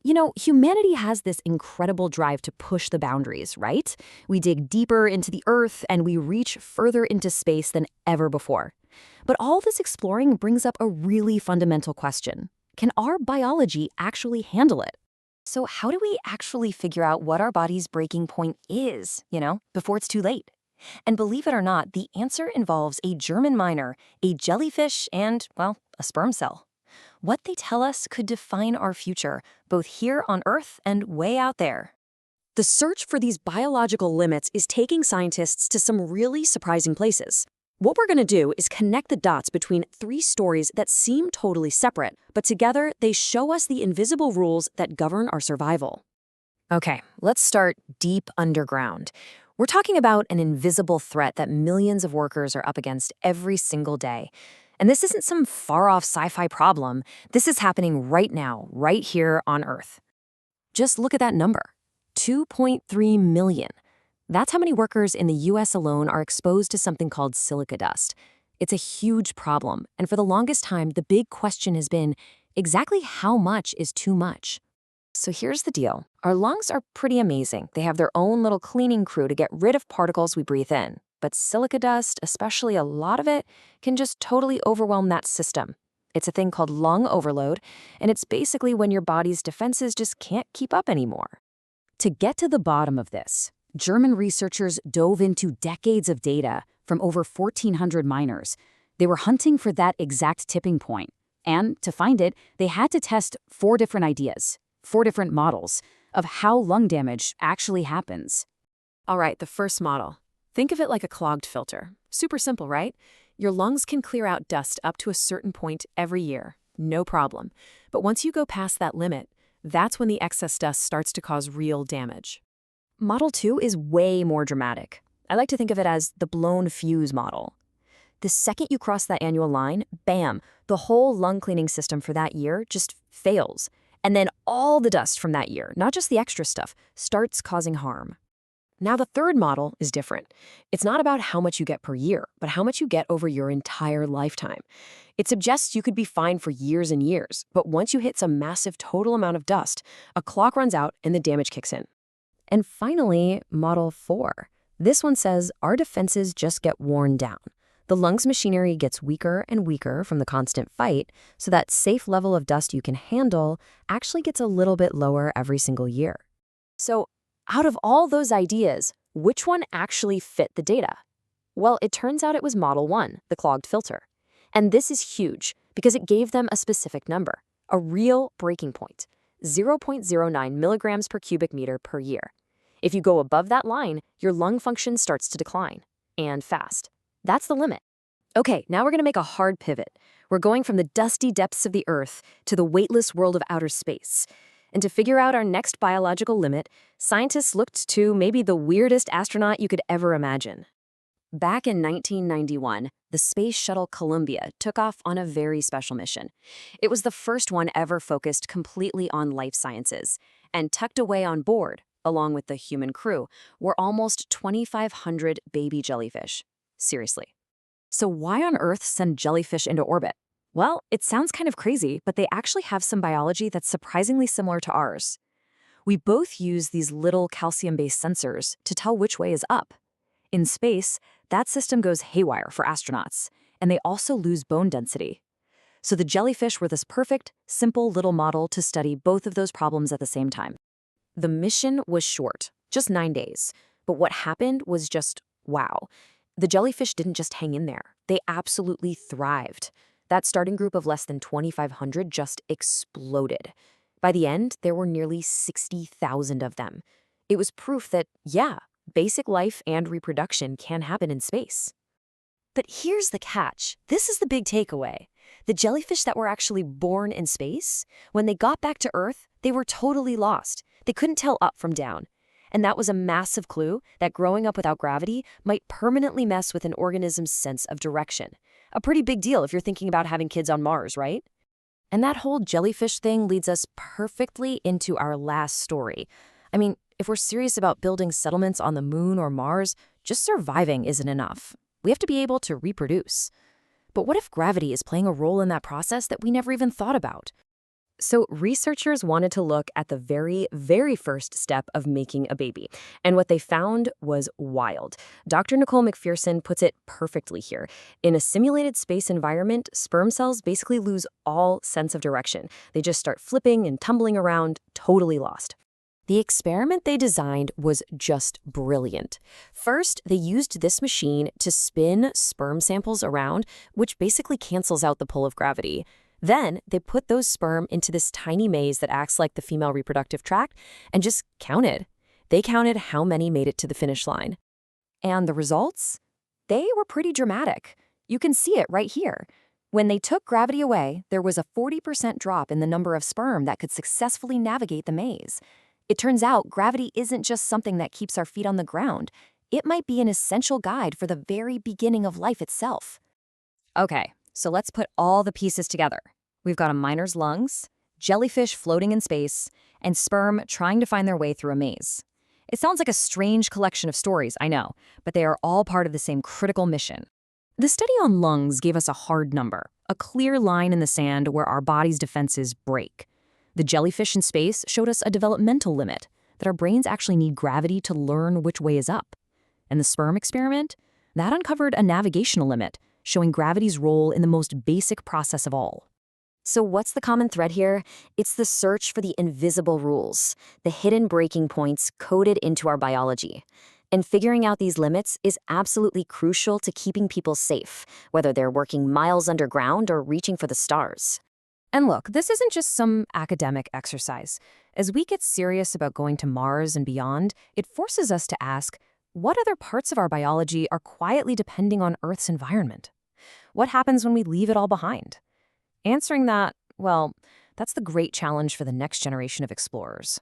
You know, humanity has this incredible drive to push the boundaries, right? We dig deeper into the Earth and we reach further into space than ever before. But all this exploring brings up a really fundamental question. Can our biology actually handle it? So how do we actually figure out what our body's breaking point is, before it's too late? And believe it or not, the answer involves a German minor, a jellyfish, and, well, a sperm cell. What they tell us could define our future, both here on Earth and way out there. The search for these biological limits is taking scientists to some really surprising places. What we're going to do is connect the dots between three stories that seem totally separate, but together they show us the invisible rules that govern our survival. Okay, let's start deep underground. We're talking about an invisible threat that millions of workers are up against every single day. And this isn't some far-off sci-fi problem. This is happening right now, right here on Earth. Just look at that number, 2.3 million. That's how many workers in the US alone are exposed to something called silica dust. It's a huge problem, and for the longest time, the big question has been, exactly how much is too much? So here's the deal. Our lungs are pretty amazing. They have their own little cleaning crew to get rid of particles we breathe in. But silica dust, especially a lot of it, can just totally overwhelm that system. It's a thing called lung overload, and it's basically when your body's defenses just can't keep up anymore. To get to the bottom of this, German researchers dove into decades of data from over 1,400 miners. They were hunting for that exact tipping point. And to find it, they had to test 4 different ideas, 4 different models of how lung damage actually happens. All right, the first model. Think of it like a clogged filter. Super simple, right? Your lungs can clear out dust up to a certain point every year, no problem. But once you go past that limit, that's when the excess dust starts to cause real damage. Model 2 is way more dramatic. I like to think of it as the blown fuse model. The second you cross that annual line, bam, the whole lung cleaning system for that year just fails. And then all the dust from that year, not just the extra stuff, starts causing harm. Now the third model is different. It's not about how much you get per year, but how much you get over your entire lifetime. It suggests you could be fine for years and years, but once you hit some massive total amount of dust, a clock runs out and the damage kicks in. And finally, model 4. This one says our defenses just get worn down. The lungs machinery gets weaker and weaker from the constant fight, so that safe level of dust you can handle actually gets a little bit lower every single year. So, out of all those ideas, which one actually fit the data? Well, it turns out it was model 1, the clogged filter. And this is huge because it gave them a specific number, a real breaking point, 0.09 milligrams per cubic meter per year. If you go above that line, your lung function starts to decline, and fast. That's the limit. Okay, now we're going to make a hard pivot. We're going from the dusty depths of the Earth to the weightless world of outer space. And to figure out our next biological limit, scientists looked to maybe the weirdest astronaut you could ever imagine. Back in 1991, the Space Shuttle Columbia took off on a very special mission. It was the first one ever focused completely on life sciences, and tucked away on board, along with the human crew, were almost 2,500 baby jellyfish. Seriously. So why on Earth send jellyfish into orbit? Well, it sounds kind of crazy, but they actually have some biology that's surprisingly similar to ours. We both use these little calcium-based sensors to tell which way is up. In space, that system goes haywire for astronauts, and they also lose bone density. So the jellyfish were this perfect, simple little model to study both of those problems at the same time. The mission was short, just 9 days, but what happened was just wow. The jellyfish didn't just hang in there. They absolutely thrived. That starting group of less than 2,500 just exploded. By the end, there were nearly 60,000 of them. It was proof that, yeah, basic life and reproduction can happen in space. But here's the catch. This is the big takeaway. The jellyfish that were actually born in space, when they got back to Earth, they were totally lost. They couldn't tell up from down. And that was a massive clue that growing up without gravity might permanently mess with an organism's sense of direction. A pretty big deal if you're thinking about having kids on Mars, right? And that whole jellyfish thing leads us perfectly into our last story. I mean, if we're serious about building settlements on the moon or Mars, just surviving isn't enough. We have to be able to reproduce. But what if gravity is playing a role in that process that we never even thought about? So researchers wanted to look at the very, very first step of making a baby. And what they found was wild. Dr. Nicole McPherson puts it perfectly here. In a simulated space environment, sperm cells basically lose all sense of direction. They just start flipping and tumbling around, totally lost. The experiment they designed was just brilliant. First, they used this machine to spin sperm samples around, which basically cancels out the pull of gravity. Then, they put those sperm into this tiny maze that acts like the female reproductive tract and just counted. They counted how many made it to the finish line. And the results? They were pretty dramatic. You can see it right here. When they took gravity away, there was a 40% drop in the number of sperm that could successfully navigate the maze. It turns out gravity isn't just something that keeps our feet on the ground. It might be an essential guide for the very beginning of life itself. Okay, so let's put all the pieces together. We've got a miner's lungs, jellyfish floating in space, and sperm trying to find their way through a maze. It sounds like a strange collection of stories, I know, but they are all part of the same critical mission. The study on lungs gave us a hard number, a clear line in the sand where our body's defenses break. The jellyfish in space showed us a developmental limit, that our brains actually need gravity to learn which way is up. And the sperm experiment? That uncovered a navigational limit, showing gravity's role in the most basic process of all. So what's the common thread here? It's the search for the invisible rules, the hidden breaking points coded into our biology. And figuring out these limits is absolutely crucial to keeping people safe, whether they're working miles underground or reaching for the stars. And look, this isn't just some academic exercise. As we get serious about going to Mars and beyond, it forces us to ask, what other parts of our biology are quietly depending on Earth's environment? What happens when we leave it all behind? Answering that, well, that's the great challenge for the next generation of explorers.